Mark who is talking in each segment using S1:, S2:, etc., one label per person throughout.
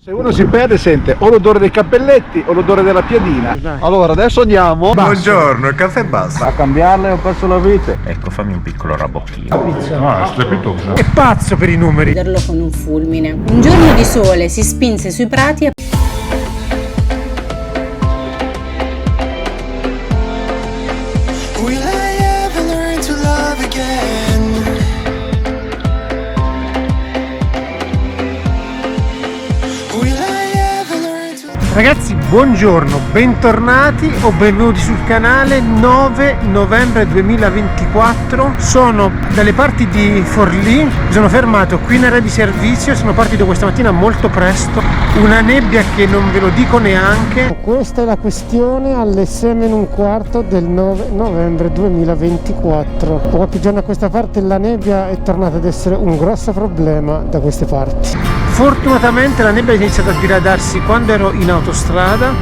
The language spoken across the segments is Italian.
S1: Se uno si perde sente o l'odore dei cappelletti o l'odore della piadina. Allora adesso andiamo.
S2: Buongiorno, il caffè basta.
S1: A cambiarle ho perso la vite.
S2: Ecco, fammi un piccolo rabocchino.
S3: No, strepitosa.
S4: È pazzo per i numeri.
S5: Vederlo con un fulmine. Un giorno di sole si spinse sui prati e
S4: Ragazzi, buongiorno, bentornati o benvenuti sul canale. 9 novembre 2024. Sono dalle parti di Forlì, mi sono fermato qui in area di servizio, sono partito questa mattina molto presto. Una nebbia che non ve lo dico neanche. Questa è la questione alle 6:15 del 9 novembre 2024. Qualche giorno a questa parte la nebbia è tornata ad essere un grosso problema da queste parti. Fortunatamente la nebbia è iniziata a diradarsi quando ero in autostrada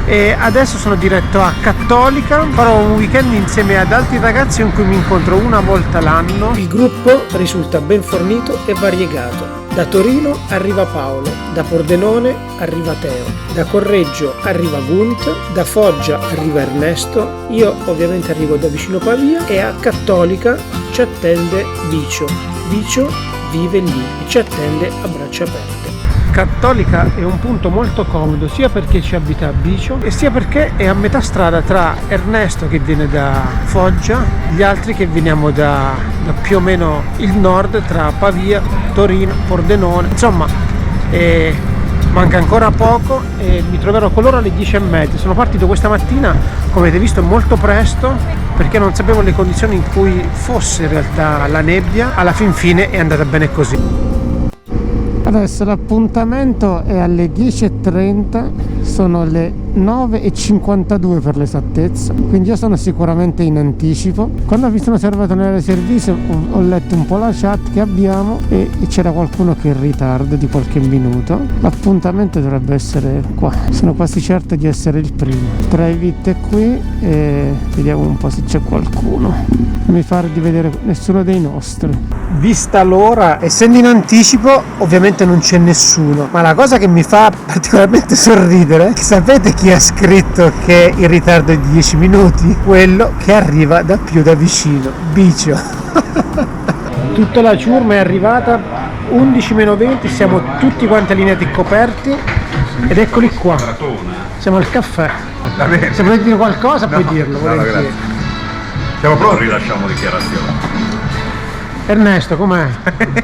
S4: e adesso sono diretto a Cattolica. Farò un weekend insieme ad altri ragazzi con cui mi incontro una volta l'anno. Il gruppo risulta ben fornito e variegato. Da Torino arriva Paolo, da Pordenone arriva Teo, da Correggio arriva Gunt, da Foggia arriva Ernesto, io ovviamente arrivo da vicino Pavia e a Cattolica ci attende Bicio. Bicio vive lì e ci attende a braccia aperte. Cattolica è un punto molto comodo sia perché ci abita a Bicio e sia perché è a metà strada tra Ernesto che viene da Foggia, gli altri che veniamo da più o meno il nord, tra Pavia, Torino, Pordenone, insomma manca ancora poco e mi troverò con loro alle 10:30. Sono partito questa mattina, come avete visto, molto presto perché non sapevo le condizioni in cui fosse in realtà la nebbia. Alla fin fine è andata bene così. Adesso l'appuntamento è alle 10:30, sono le 9:52 per l'esattezza, quindi io sono sicuramente in anticipo. Quando mi sono servato nelle servizio ho letto un po' la chat che abbiamo e c'era qualcuno che è in ritardo di qualche minuto. L'appuntamento dovrebbe essere qua, sono quasi certo di essere il primo. Drive It è qui e vediamo un po' se c'è qualcuno. Non mi pare di vedere nessuno dei nostri. Vista l'ora, essendo in anticipo ovviamente non c'è nessuno, ma la cosa che mi fa particolarmente sorridere, sapete chi ha scritto che il ritardo è di 10 minuti? Quello che arriva da più da vicino, Bicio. Tutta la ciurma è arrivata 11:20, siamo tutti quanti allineati coperti ed eccoli qua, siamo al caffè. Se volete dire qualcosa puoi dirlo, volentieri.
S2: Siamo pronti? Rilasciamo dichiarazione.
S4: Ernesto, com'è?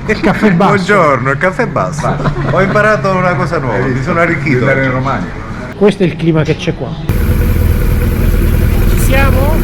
S4: Il caffè basso.
S2: Buongiorno, il caffè basta. Ho imparato una cosa nuova, mi sono arricchito. In Romagna.
S4: Questo è il clima che c'è qua. Ci siamo?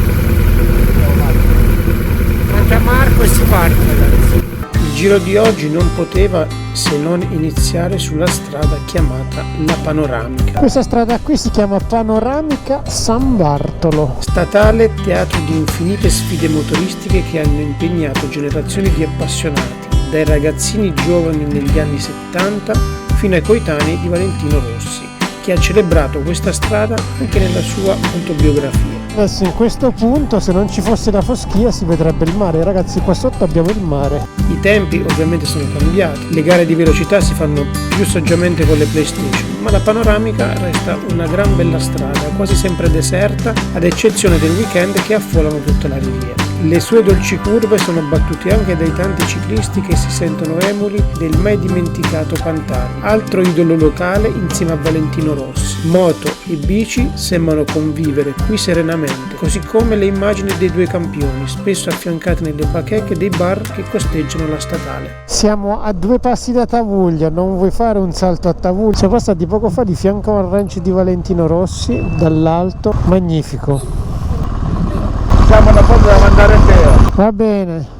S4: Manca Marco e si parte, ragazzi. Il giro di oggi non poteva se non iniziare sulla strada chiamata La Panoramica. Questa strada qui si chiama Panoramica San Bartolo. Statale teatro di infinite sfide motoristiche che hanno impegnato generazioni di appassionati, dai ragazzini giovani negli anni 70 fino ai coetanei di Valentino Rossi, che ha celebrato questa strada anche nella sua autobiografia. Adesso in questo punto, se non ci fosse la foschia, si vedrebbe il mare. Ragazzi, qua sotto abbiamo il mare. I tempi ovviamente sono cambiati, le gare di velocità si fanno più saggiamente con le PlayStation, ma la panoramica resta una gran bella strada, quasi sempre deserta, ad eccezione del weekend che affollano tutta la riviera. Le sue dolci curve sono battute anche dai tanti ciclisti che si sentono emuli del mai dimenticato Pantani, altro idolo locale insieme a Valentino Rossi. Moto e bici sembrano convivere qui serenamente, così come le immagini dei due campioni, spesso affiancate nelle bacheche dei bar che costeggiano la statale. Siamo a 2 passi da Tavuglia, non vuoi fare un salto a Tavuglia? Siamo passati poco fa di fianco al ranch di Valentino Rossi, dall'alto, magnifico.
S1: Siamo da poco da mandare a Teo.
S4: Va bene.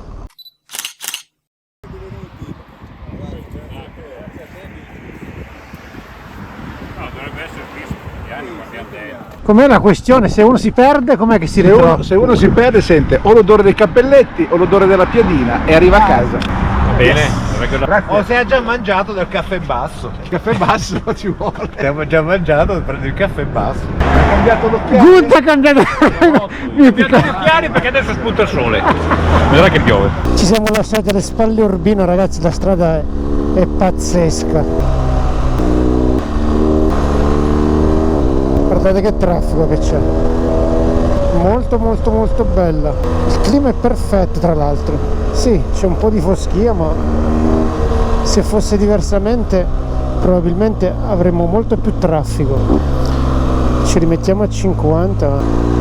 S4: Com'è la questione? Se uno si perde, com'è che si ritrova?
S1: Se uno si perde sente o l'odore dei cappelletti o l'odore della piadina e arriva a casa.
S2: Bene.
S1: O se ha già mangiato del caffè basso. Il caffè basso ci vuole.
S2: Abbiamo già mangiato, prendo il caffè basso.
S1: Ha cambiato l'occhiale.
S4: Gunt ha cambiato
S2: Gli occhiali perché adesso spunta il sole. Vedrà che piove.
S4: Ci siamo lasciati alle spalle Urbino, ragazzi, la strada è pazzesca. guardate che traffico che c'è, molto molto molto bella, il clima è perfetto tra l'altro, sì c'è un po' di foschia ma se fosse diversamente probabilmente avremmo molto più traffico. Ci rimettiamo a 50.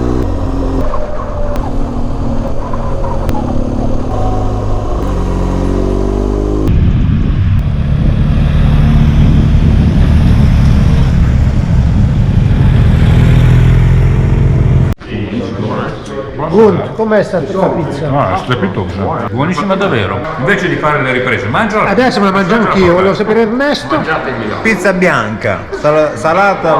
S4: Gunt, com'è stata questa pizza?
S3: No, è strepitosa. Buonissima davvero. Invece di fare le riprese, mangiala.
S4: Adesso me la mangio anch'io, volevo sapere Ernesto.
S2: Pizza bianca, salata,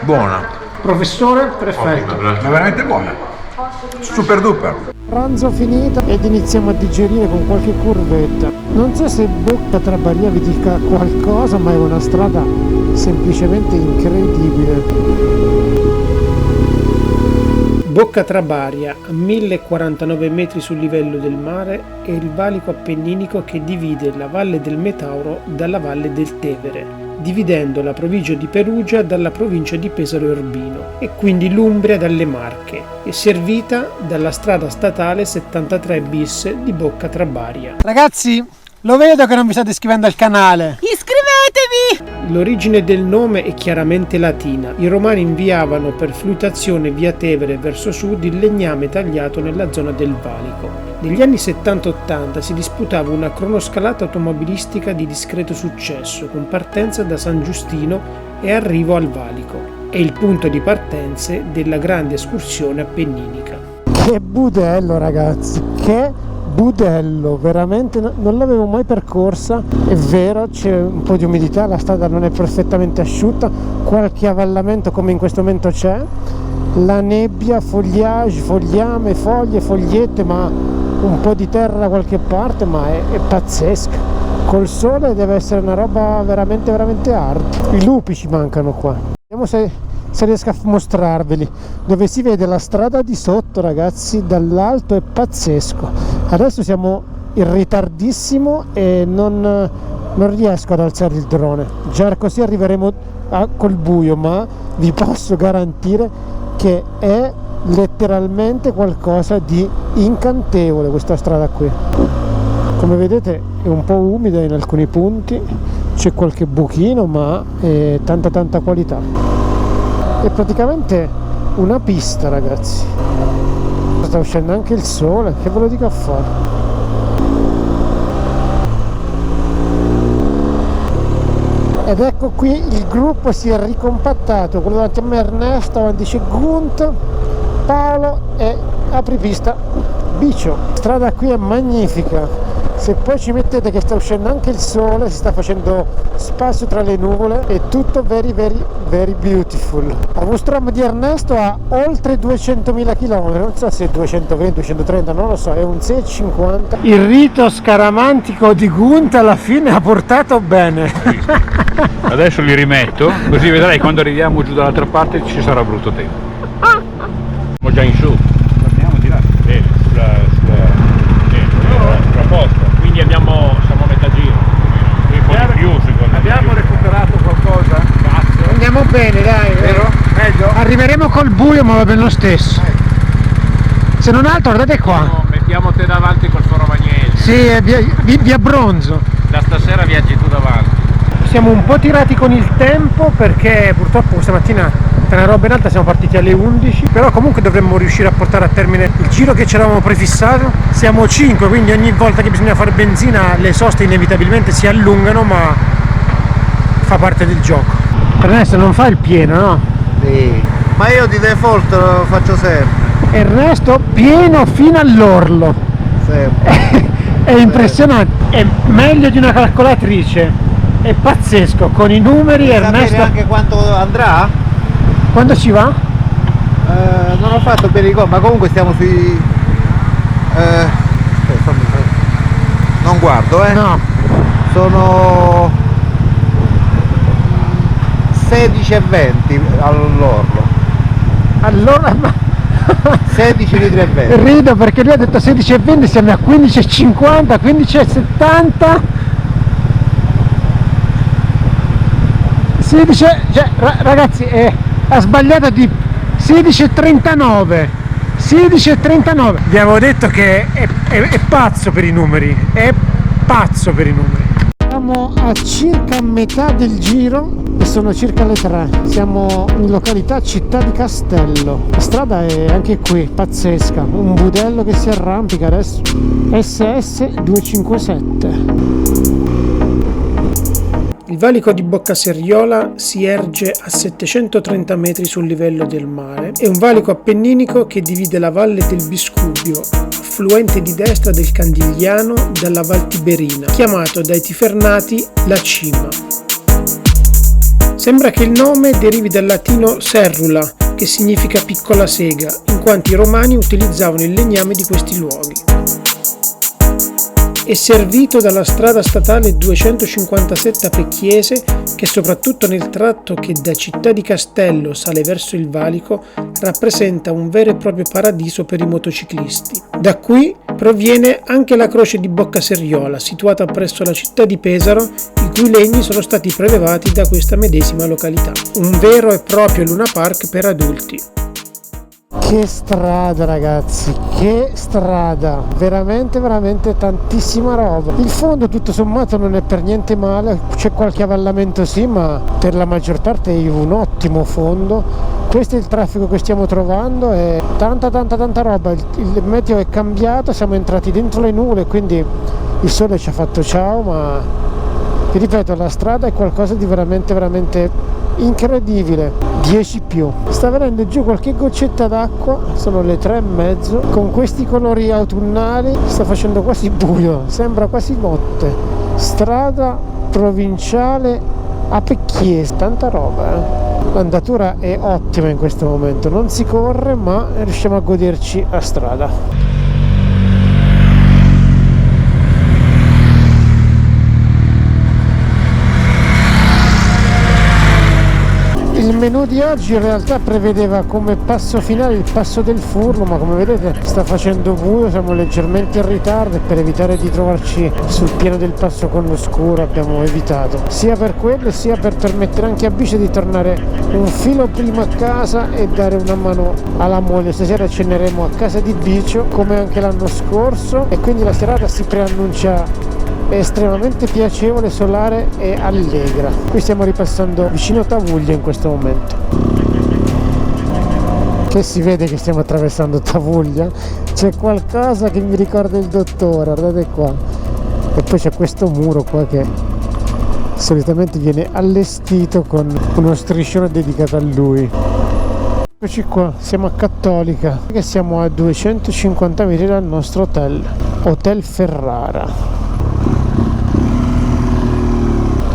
S2: buona.
S4: Professore, perfetto.
S1: È veramente buona. Super duper.
S4: Pranzo finito ed iniziamo a digerire con qualche curvetta. Non so se Bocca Trabaria vi dica qualcosa, ma è una strada semplicemente incredibile. Bocca Trabaria, a 1049 metri sul livello del mare, è il valico appenninico che divide la Valle del Metauro dalla Valle del Tevere, dividendo la provincia di Perugia dalla provincia di Pesaro e Urbino, e quindi l'Umbria dalle Marche. È servita dalla strada statale 73 bis di Bocca Trabaria. Ragazzi, lo vedo che non vi state iscrivendo al canale. Iscrivetevi! L'origine del nome è chiaramente latina. I romani inviavano per flutazione via Tevere verso sud il legname tagliato nella zona del valico. Negli anni 70-80 si disputava una cronoscalata automobilistica di discreto successo, con partenza da San Giustino e arrivo al valico. È il punto di partenze della grande escursione appenninica. Che budello, ragazzi, che budello, veramente non l'avevo mai percorsa. È vero, c'è un po' di umidità, la strada non è perfettamente asciutta, qualche avvallamento come in questo momento c'è, la nebbia, foliage, fogliame, foglie, fogliette, ma un po' di terra da qualche parte, ma è pazzesca. Col sole deve essere una roba veramente veramente hard. I lupi ci mancano qua. Vediamo se riesco a mostrarveli, dove si vede la strada di sotto, ragazzi, dall'alto è pazzesco. Adesso siamo in ritardissimo e non riesco ad alzare il drone, già così arriveremo col buio, ma vi posso garantire che è letteralmente qualcosa di incantevole questa strada qui. Come vedete è un po' umida in alcuni punti, c'è qualche buchino, ma è tanta qualità. È praticamente una pista, ragazzi. Sta uscendo anche il sole, che ve lo dico a fare. Ed ecco qui il gruppo si è ricompattato, quello davanti a me Ernesto, avanti c'è Gunt, Paolo e apripista Bicio. La strada qui è magnifica. Se poi ci mettete che sta uscendo anche il sole, si sta facendo spazio tra le nuvole, è tutto very beautiful. La Vostrom di Ernesto ha oltre 200.000 km, non so se è 220, 230, non lo so, è un 650. Il rito scaramantico di Gunt alla fine ha portato bene.
S3: Adesso li rimetto, così vedrai quando arriviamo giù dall'altra parte ci sarà brutto tempo. Siamo già in su. Torniamo di là. Sulla posta. Quindi siamo a metà giro. Un po' di più secondo me.
S1: Abbiamo recuperato qualcosa?
S3: Cazzo.
S4: Andiamo bene, dai.
S1: Vero? Meglio?
S4: Arriveremo col buio, ma va bene lo stesso. Se non altro, guardate qua.
S3: Mettiamo te davanti col foro Bagnesi.
S4: Sì, è via Bronzo.
S3: Da stasera viaggi tu davanti.
S4: Siamo un po' tirati con il tempo perché purtroppo stamattina tra una roba in alta siamo partiti alle 11, però comunque dovremmo riuscire a portare a termine il giro che ci eravamo prefissato. Siamo 5, quindi ogni volta che bisogna fare benzina le soste inevitabilmente si allungano, ma fa parte del gioco. Ernesto non fa il pieno, no?
S2: Sì. Ma io di default lo faccio sempre.
S4: Ernesto pieno fino all'orlo.
S2: Sempre.
S4: È impressionante, è meglio di una calcolatrice, è pazzesco, con i numeri. Ernesto,
S2: sapere anche quanto andrà?
S4: quando ci va?
S2: Non ho fatto bene i conti, ma comunque stiamo sui... non guardo,
S4: No,
S2: sono 16,20 all'orlo.
S4: allora
S2: 16 litri e 20.
S4: rido perché lui ha detto 16,20, siamo a 15,50, 15,70. Si dice, cioè, ragazzi, ha sbagliato di 16,39. 16,39. Vi avevo detto che è pazzo per i numeri, è pazzo per i numeri. Siamo a circa metà del giro e sono circa le 3. Siamo in località Città di Castello. La strada è anche qui pazzesca, un budello che si arrampica adesso. SS 257. Il valico di Boccaserriola si erge a 730 metri sul livello del mare. È un valico appenninico che divide la valle del Biscubio, affluente di destra del Candigliano, dalla Val Tiberina, chiamato dai tifernati la Cima. Sembra che il nome derivi dal latino serrula, che significa piccola sega, in quanto i romani utilizzavano il legname di questi luoghi. È servito dalla strada statale 257 a Pecchiese, che soprattutto nel tratto che da Città di Castello sale verso il valico rappresenta un vero e proprio paradiso per i motociclisti. Da qui proviene anche la croce di Boccaserriola, situata presso la città di Pesaro, i cui legni sono stati prelevati da questa medesima località. Un vero e proprio Luna Park per adulti. Che strada ragazzi, che strada, veramente tantissima roba. Il fondo tutto sommato non è per niente male, c'è qualche avvallamento sì, ma per la maggior parte è un ottimo fondo. Questo è il traffico che stiamo trovando, è tanta roba. Il meteo è cambiato, siamo entrati dentro le nuvole, quindi il sole ci ha fatto ciao, ma vi ripeto, la strada è qualcosa di veramente incredibile. 10 più. Sta venendo giù qualche goccetta d'acqua, sono le 3:30, con questi colori autunnali sta facendo quasi buio, sembra quasi notte. Strada provinciale a Pecchiese, tanta roba. L'andatura è ottima in questo momento, non si corre ma riusciamo a goderci la strada. Il menù di oggi in realtà prevedeva come passo finale il passo del Furlo, ma come vedete sta facendo buio, siamo leggermente in ritardo e per evitare di trovarci sul piano del passo con lo scuro abbiamo evitato, sia per quello sia per permettere anche a Bice di tornare un filo prima a casa e dare una mano alla moglie. Stasera ceneremo a casa di Bicio come anche l'anno scorso e quindi la serata si preannuncia estremamente piacevole, solare e allegra. Qui stiamo ripassando vicino Tavuglia in questo momento, che si vede che stiamo attraversando Tavuglia. C'è qualcosa che mi ricorda il dottore, guardate qua, e poi c'è questo muro qua che solitamente viene allestito con uno striscione dedicato a lui. Eccoci qua, siamo a Cattolica, che siamo a 250 metri dal nostro Hotel Ferrara.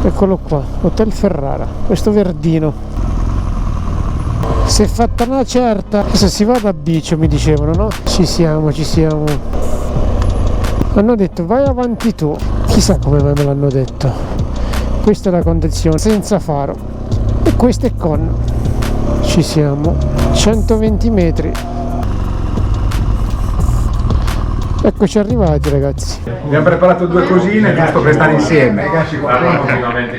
S4: Eccolo qua, Hotel Ferrara, questo verdino. Si è fatta una certa. Adesso si va da Bicio, mi dicevano, no? Ci siamo. Hanno detto vai avanti tu. Chissà come mai me l'hanno detto. Questa è la condizione, senza faro. E questo è con. Ci siamo. 120 metri. Eccoci arrivati ragazzi.
S1: Abbiamo preparato due cosine giusto per stare insieme.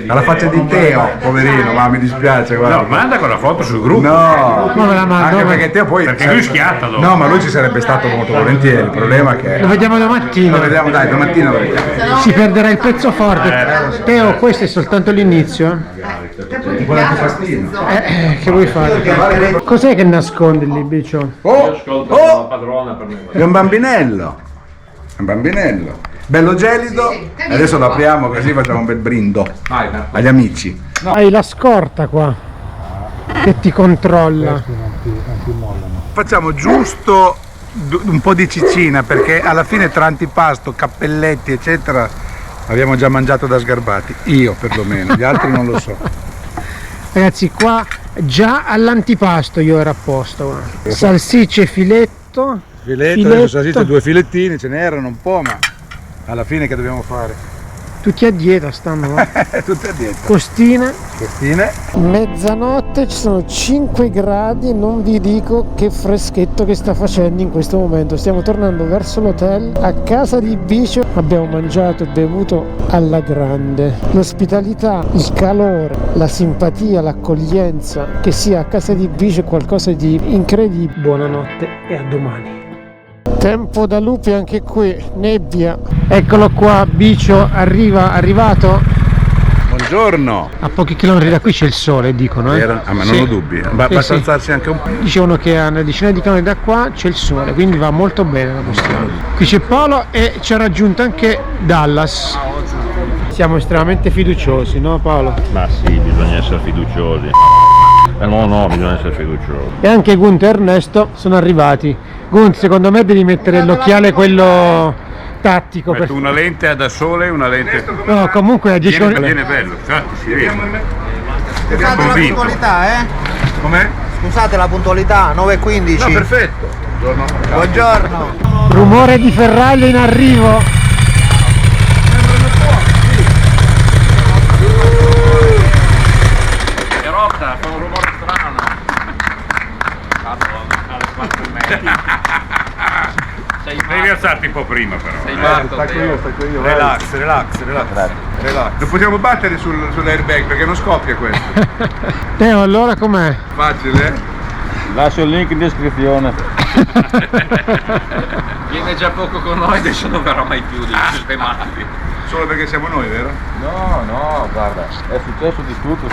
S1: Alla faccia di Teo, poverino, ma mi dispiace, guarda.
S3: No, manda quella foto sul gruppo.
S1: No,
S4: Ma me la mando,
S1: anche perché Teo poi.
S3: Perché lui schiatta dopo.
S1: No, ma lui ci sarebbe stato molto volentieri. Il problema è che.
S4: Lo vediamo domattina.
S1: Lo vediamo, dai, domattina lo vediamo.
S4: Si perderà il pezzo forte. Teo, questo è soltanto l'inizio. Che vuoi fare? Cos'è che nascondi lì, Bicio?
S1: È un bambinello. Un bambinello. Bello gelido. Adesso lo apriamo così facciamo un bel brindo agli amici.
S4: Hai la scorta qua che ti controlla.
S1: Facciamo giusto un po' di cicina perché alla fine tra antipasto, cappelletti eccetera abbiamo già mangiato da sgarbati. Io perlomeno, gli altri non lo so.
S4: Ragazzi, qua già all'antipasto io ero a posto. Guarda. Salsicce, filetto.
S1: Filetto, adesso salsicce, 2 filettini, ce n'erano un po', ma alla fine che dobbiamo fare?
S4: Tutti a dieta stanno, va?
S1: Tutte a dieta.
S4: Costine.
S1: Costine.
S4: Mezzanotte, ci sono 5 gradi e non vi dico che freschetto che sta facendo in questo momento. Stiamo tornando verso l'hotel a casa di Bicio. Abbiamo mangiato e bevuto alla grande. L'ospitalità, il calore, la simpatia, l'accoglienza che sia a casa di Bicio è qualcosa di incredibile. Buonanotte e a domani. Tempo da lupi anche qui, nebbia. Eccolo qua, Bicio arrivato.
S1: Buongiorno.
S4: A pochi chilometri da qui c'è il sole, dicono.
S1: Ma non ho dubbi. Basta alzarsi anche un po'.
S4: Dicevano che a una decina di chilometri da qua c'è il sole, quindi va molto bene la questione. Qui c'è Paolo e ci ha raggiunto anche Dallas. Siamo estremamente fiduciosi, no Paolo?
S6: Ma sì, bisogna essere fiduciosi. No, bisogna essere fiduciosi.
S4: E anche Gunther e Ernesto sono arrivati. Gunther, secondo me devi mettere l'occhiale quello tattico.
S3: Metto una lente da sole e una lente.
S4: No, comunque a 10 km.
S3: Viene bello, infatti si vede.
S2: Scusate la puntualità,
S1: Com'è?
S2: Scusate la puntualità, 9:15.
S1: No, perfetto.
S2: Buongiorno.
S4: Rumore di ferraglio in arrivo.
S3: Che rotta, fa un rumore strano. Alle 4:30. Devi alzarti un po' prima però.
S1: Stacco io.
S2: Relax.
S1: Lo possiamo battere sull'airbag perché non scoppia questo.
S4: Teo, allora com'è?
S1: Facile?
S6: Lascio il link in descrizione.
S7: Viene già poco con noi, adesso non verrà mai più, devi sistemati.
S1: Solo perché siamo noi, vero?
S6: No, guarda, è successo di tutto,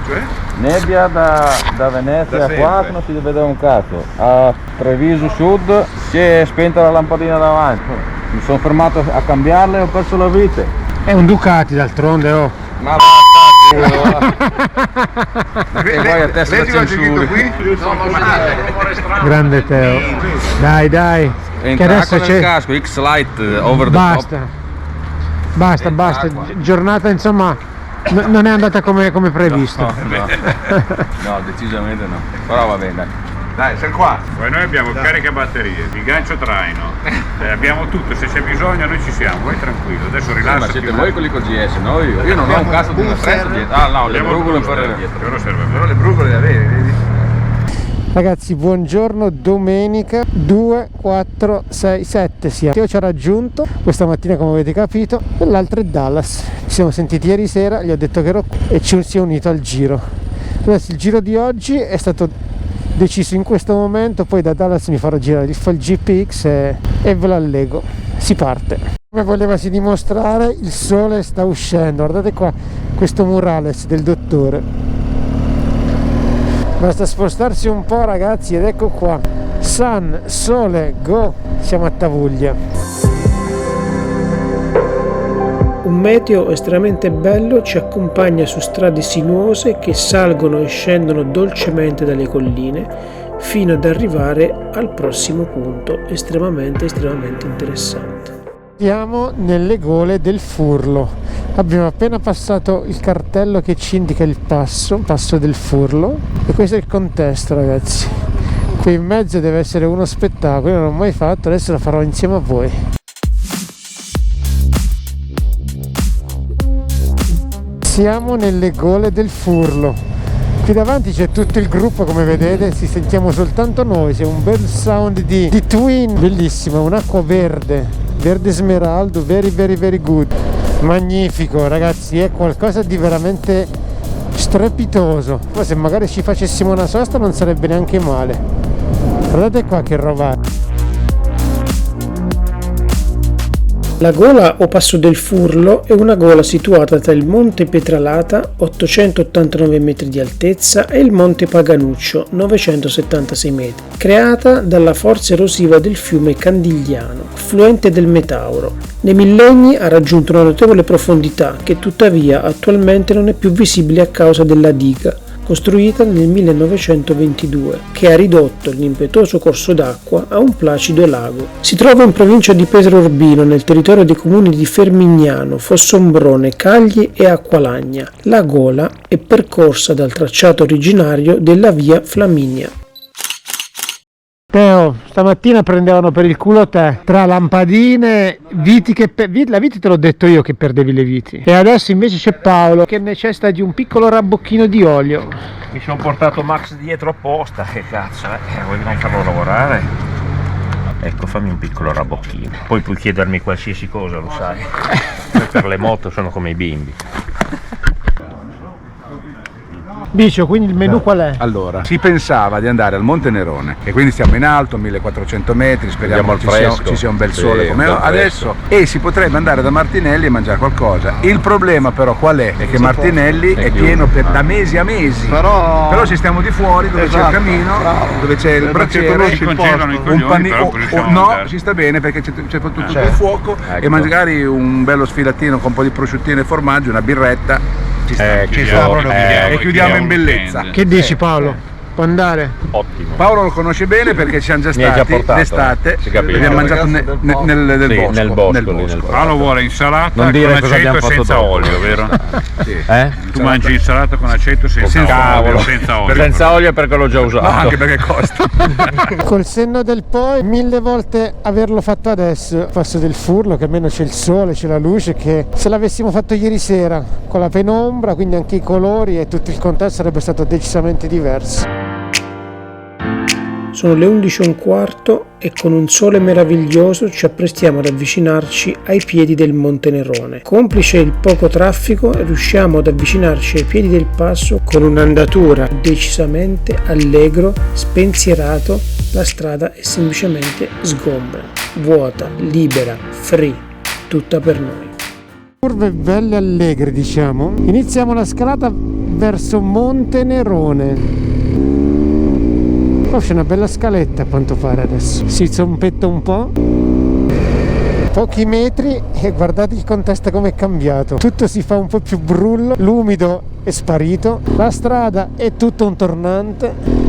S1: Cioè?
S6: Nebbia da Venezia
S1: Da
S6: a qua
S1: sempre.
S6: non si vede un cazzo. A Treviso Sud si è spenta la lampadina davanti. Mi sono fermato a cambiarla e ho perso la vite.
S4: È un Ducati d'altronde, oh.
S6: Ma e poi a testa
S1: Leggi
S6: da
S1: l'ho scritto
S6: censura.
S1: qui?
S4: Grande Teo. Dai. Che
S6: Entra
S4: adesso
S6: acqua nel
S4: c'è.
S6: casco, X-Lite over the top.
S4: Basta. Giornata insomma non è andata come previsto.
S6: No, decisamente no. Però va bene, dai.
S1: Dai, siamo qua.
S3: Poi noi abbiamo carica batterie, il gancio traino, abbiamo tutto, se c'è bisogno noi ci siamo, vai tranquillo, adesso
S6: Ma
S3: rilassati.
S6: siete voi quelli col GS, no? Io non ho un cazzo di una stretta dietro. Ah no, le brugole per dietro.
S3: Però serve a me.
S1: Però le brugole le avevi, vedi?
S4: Ragazzi, buongiorno, domenica 2, 4, 6, 7 siamo. Io ci ho raggiunto questa mattina come avete capito e l'altro è Dallas. Ci siamo sentiti ieri sera, gli ho detto che ero qui e ci si è unito al giro. Adesso il giro di oggi è stato deciso in questo momento, poi da Dallas mi farò girare il GPX e ve lo allego. Si parte. Come volevasi dimostrare, il sole sta uscendo. Guardate qua questo murales del dottore. Basta spostarsi un po', ragazzi, ed ecco qua. Sun, sole, go! Siamo a Tavuglia. Un meteo estremamente bello ci accompagna su strade sinuose che salgono e scendono dolcemente dalle colline fino ad arrivare al prossimo punto estremamente interessante. Siamo nelle gole del Furlo. Abbiamo appena passato il cartello che ci indica il passo del Furlo e questo è il contesto, ragazzi. Qui in mezzo deve essere uno spettacolo, io non l'ho mai fatto, adesso lo farò insieme a voi. Siamo nelle gole del Furlo. Qui davanti c'è tutto il gruppo, come vedete, ci sentiamo soltanto noi, c'è un bel sound di Twin, bellissimo, un'acqua verde smeraldo, very good, magnifico ragazzi, è qualcosa di veramente strepitoso. Poi se magari ci facessimo una sosta non sarebbe neanche male. Guardate qua che roba. La gola o passo del Furlo è una gola situata tra il Monte Pietralata, 889 metri di altezza, e il Monte Paganuccio, 976 metri, creata dalla forza erosiva del fiume Candigliano, affluente del Metauro. Nei millenni ha raggiunto una notevole profondità che tuttavia attualmente non è più visibile a causa della diga, costruita nel 1922, che ha ridotto l'impetuoso corso d'acqua a un placido lago. Si trova in provincia di Pesaro Urbino, nel territorio dei comuni di Fermignano, Fossombrone, Cagli e Acqualagna. La gola è percorsa dal tracciato originario della via Flaminia. Teo, stamattina prendevano per il culo te, tra lampadine, viti la viti te l'ho detto io che perdevi le viti, e adesso invece c'è Paolo che necessita di un piccolo rabbocchino di olio.
S6: Mi sono portato Max dietro apposta, che cazzo, vuoi non farlo lavorare? Ecco, fammi un piccolo rabbocchino, poi puoi chiedermi qualsiasi cosa, lo sai. Per le moto sono come i bimbi.
S4: Bicio, quindi il menù qual è?
S1: Allora, si pensava di andare al Monte Nerone e quindi stiamo in alto, 1400 metri, speriamo che ci sia un bel sole come adesso, e si potrebbe andare da Martinelli e mangiare qualcosa. Il problema però qual è? È che Martinelli è pieno da mesi a mesi, però se stiamo di fuori dove c'è il camino, dove c'è il braciere, no, si sta bene perché c'è tutto il fuoco, e magari un bello sfilatino con un po' di prosciuttino e formaggio, una birretta. Ci sta proprio bene. E chiudiamo in bellezza.
S4: Che dici Paolo? Può andare?
S6: Ottimo.
S1: Paolo lo conosce bene perché ci siamo già stati d'estate, abbiamo mangiato nel bosco.
S3: Paolo vuole insalata
S6: non
S3: con
S6: dire cosa abbiamo
S3: aceto
S6: fatto
S3: senza
S6: dopo.
S3: olio, vero?
S1: Sì.
S3: Tu mangi insalata con aceto senza olio, senza olio.
S6: Senza olio perché l'ho già usato.
S1: No, anche perché costa.
S4: Col senno del poi, 1000 volte averlo fatto adesso, al passo del Furlo, che almeno c'è il sole, c'è la luce, che se l'avessimo fatto ieri sera con la penombra, quindi anche i colori e tutto il contesto sarebbe stato decisamente diverso. Sono le 11:15 e con un sole meraviglioso ci apprestiamo ad avvicinarci ai piedi del Monte Nerone. Complice il poco traffico, riusciamo ad avvicinarci ai piedi del passo con un'andatura decisamente allegro, spensierato. La strada è semplicemente sgombra, vuota, libera, free, tutta per noi. Curve belle allegre, diciamo. Iniziamo la scalata verso Monte Nerone. Oh, c'è una bella scaletta a quanto pare adesso. Si zompetta un po'. Pochi metri e guardate il contesto come è cambiato. Tutto si fa un po' più brullo, l'umido è sparito, la strada è tutto un tornante.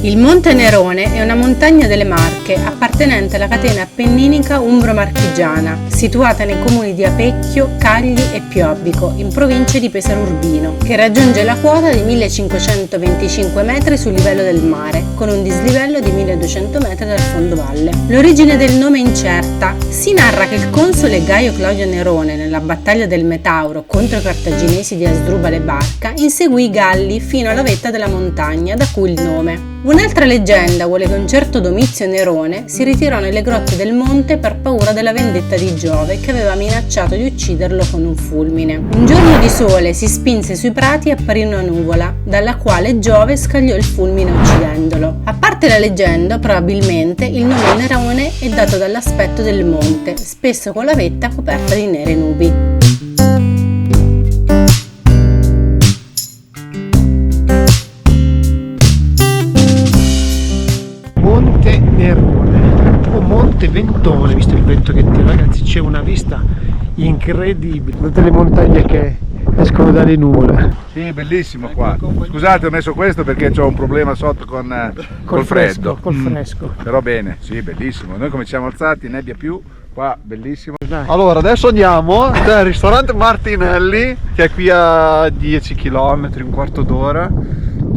S5: Il Monte Nerone è una montagna delle Marche appartenente alla catena appenninica umbro-marchigiana, situata nei comuni di Apecchio, Cagli e Piobbico, in provincia di Pesaro Urbino, che raggiunge la quota di 1525 metri sul livello del mare, con un dislivello di 1200 metri dal fondovalle. L'origine del nome è incerta. Si narra che il console Gaio Claudio Nerone, nella battaglia del Metauro contro i cartaginesi di Asdrubale Barca, inseguì i Galli fino alla vetta della montagna, da cui il nome. Un'altra leggenda vuole che un certo Domizio Nerone si ritirò nelle grotte del monte per paura della vendetta di Giove, che aveva minacciato di ucciderlo con un fulmine. Un giorno di sole si spinse sui prati e apparì una nuvola, dalla quale Giove scagliò il fulmine uccidendolo. A parte la leggenda, probabilmente il nome Nerone è dato dall'aspetto del monte, spesso con la vetta coperta di nere nubi.
S4: Monte Nerone o Monte Ventone, visto il vento che tira, ragazzi, c'è una vista incredibile, tutte le montagne che escono dalle nuvole.
S1: Sì, bellissimo qua. Scusate, ho messo questo perché ho un problema sotto col freddo.
S4: Col fresco.
S1: Però bene, sì, bellissimo. Noi come ci siamo alzati, nebbia più, qua bellissimo.
S2: Allora, adesso andiamo dal ristorante Martinelli, che è qui a 10 km, un quarto d'ora.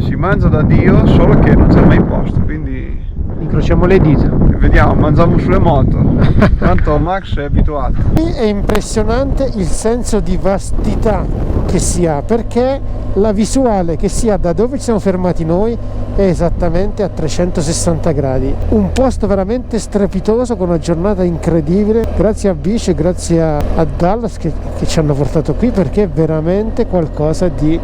S2: Si mangia da Dio, solo che non c'è mai posto, quindi
S4: Incrociamo le dita.
S2: vediamo, mangiamo sulle moto. Tanto Max è abituato.
S4: È impressionante il senso di vastità che si ha, perché la visuale che si ha da dove ci siamo fermati noi è esattamente a 360 gradi. Un posto veramente strepitoso, con una giornata incredibile. Grazie a Bici e grazie a Dallas che ci hanno portato qui, perché è veramente qualcosa di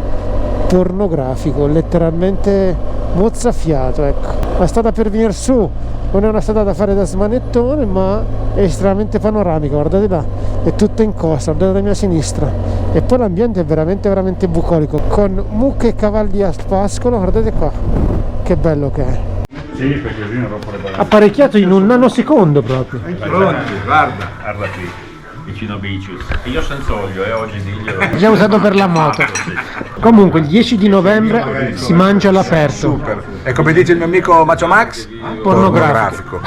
S4: pornografico, letteralmente mozzafiato, ecco. La strada per venire su non è una strada da fare da smanettone, ma è estremamente panoramica, guardate là, è tutto in costa, guardate alla mia sinistra, e poi l'ambiente è veramente bucolico, con mucche e cavalli a pascolo, guardate qua, che bello che è.
S3: Sì, perché così non rompo le balle.
S4: Apparecchiato in un nanosecondo proprio.
S1: Pronti, guarda.
S3: Guarda qui, vicino Bicius. Io senza olio, oggi diglielo.
S4: È già usato per la moto. Comunque il 10 di novembre si mangia all'aperto.
S1: Super. E come dice il mio amico Macho Max,
S4: Pornografico.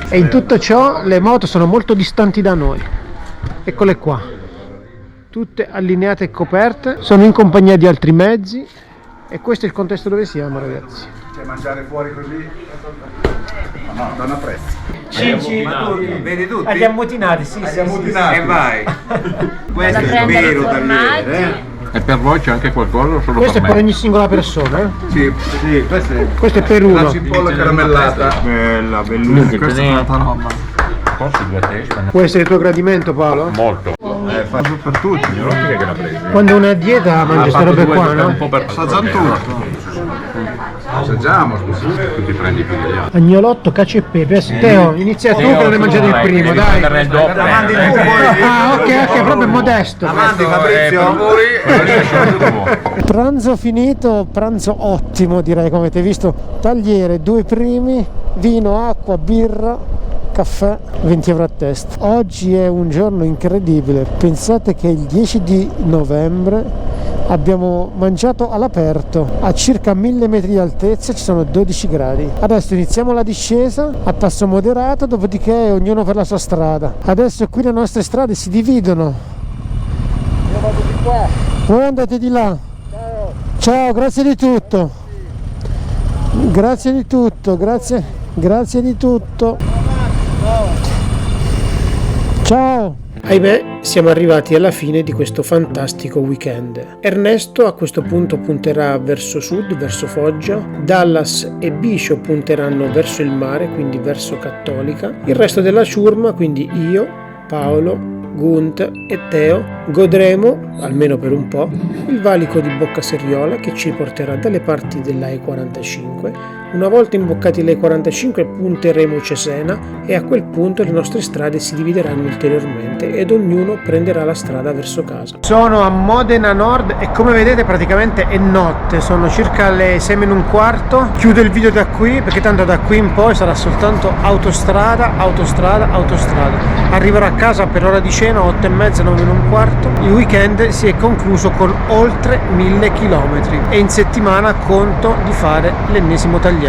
S4: E in tutto ciò le moto sono molto distanti da noi. Eccole qua. tutte allineate e coperte, sono in compagnia di altri mezzi e questo è il contesto dove siamo, ragazzi.
S1: Cioè mangiare fuori così no, non apprezzi.
S8: Vedi tutti?
S4: Agli ammutinati, sì, sì,
S1: ammutinati.
S8: E vai. Questo è il vero tagliere,
S3: E per voi c'è anche qualcosa o solo
S4: Questo è
S3: per
S4: per
S3: me?
S4: ogni singola persona, eh?
S1: Sì,
S8: Sì,
S4: Questo è per uno.
S1: la cipolla caramellata.
S8: bella, bellissima.
S6: Questa è tanta roba. Forse 2 teste.
S4: Può essere il tuo gradimento, Paolo?
S6: Molto.
S8: Fatto per tutti.
S3: Che la presi?
S4: Quando uno è a dieta mangia queste robe qua, no?
S3: Un po' per
S8: Assaggiamo tutto.
S1: Assaggiamo, scusa.
S3: Tu ti prendi più degli altri.
S4: Agnolotto, cacio e pepe. Teo, inizia tu che non hai mangiato il primo, dai.
S6: Nel doppio.
S8: La mandi tu poi.
S4: Ah, ok, proprio modesto.
S8: La mandi Fabrizio.
S4: Pranzo finito, pranzo ottimo direi, come avete visto. Tagliere, 2 primi, vino, acqua, birra, caffè, 20 euro a testa. Oggi è un giorno incredibile. Pensate che il 10 di novembre abbiamo mangiato all'aperto a circa 1000 metri di altezza, ci sono 12 gradi. Adesso iniziamo la discesa a passo moderato, dopodiché ognuno per la sua strada. Adesso qui le nostre strade si dividono. Io vado di qua. Voi andate di là. Ciao, grazie di tutto. Grazie di tutto, grazie di tutto. Ciao. Ahimè, siamo arrivati alla fine di questo fantastico weekend. Ernesto a questo punto punterà verso sud, verso Foggia, Dallas e Biscio punteranno verso il mare, quindi verso Cattolica. Il resto della ciurma, quindi io, Paolo, Gunt e Teo, godremo, almeno per un po', il valico di Bocca Serriola che ci porterà dalle parti della E45. Una volta imboccati le E45 punteremo Cesena e a quel punto le nostre strade si divideranno ulteriormente ed ognuno prenderà la strada verso casa. Sono a Modena Nord e come vedete praticamente è notte, sono circa le 6:15. Chiudo il video da qui perché tanto da qui in poi sarà soltanto autostrada, autostrada, autostrada. Arriverò a casa per ora di cena 8:30, 9:15. Il weekend si è concluso con oltre 1000 km e in settimana conto di fare l'ennesimo tagliando.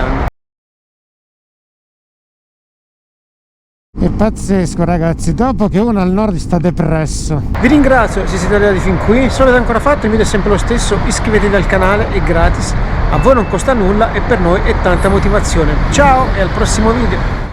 S4: È pazzesco ragazzi, dopo che uno al nord sta depresso. Vi ringrazio se siete arrivati fin qui, se l'avete ancora fatto il video è sempre lo stesso, iscrivetevi al canale, è gratis, a voi non costa nulla e per noi è tanta motivazione. Ciao e al prossimo video!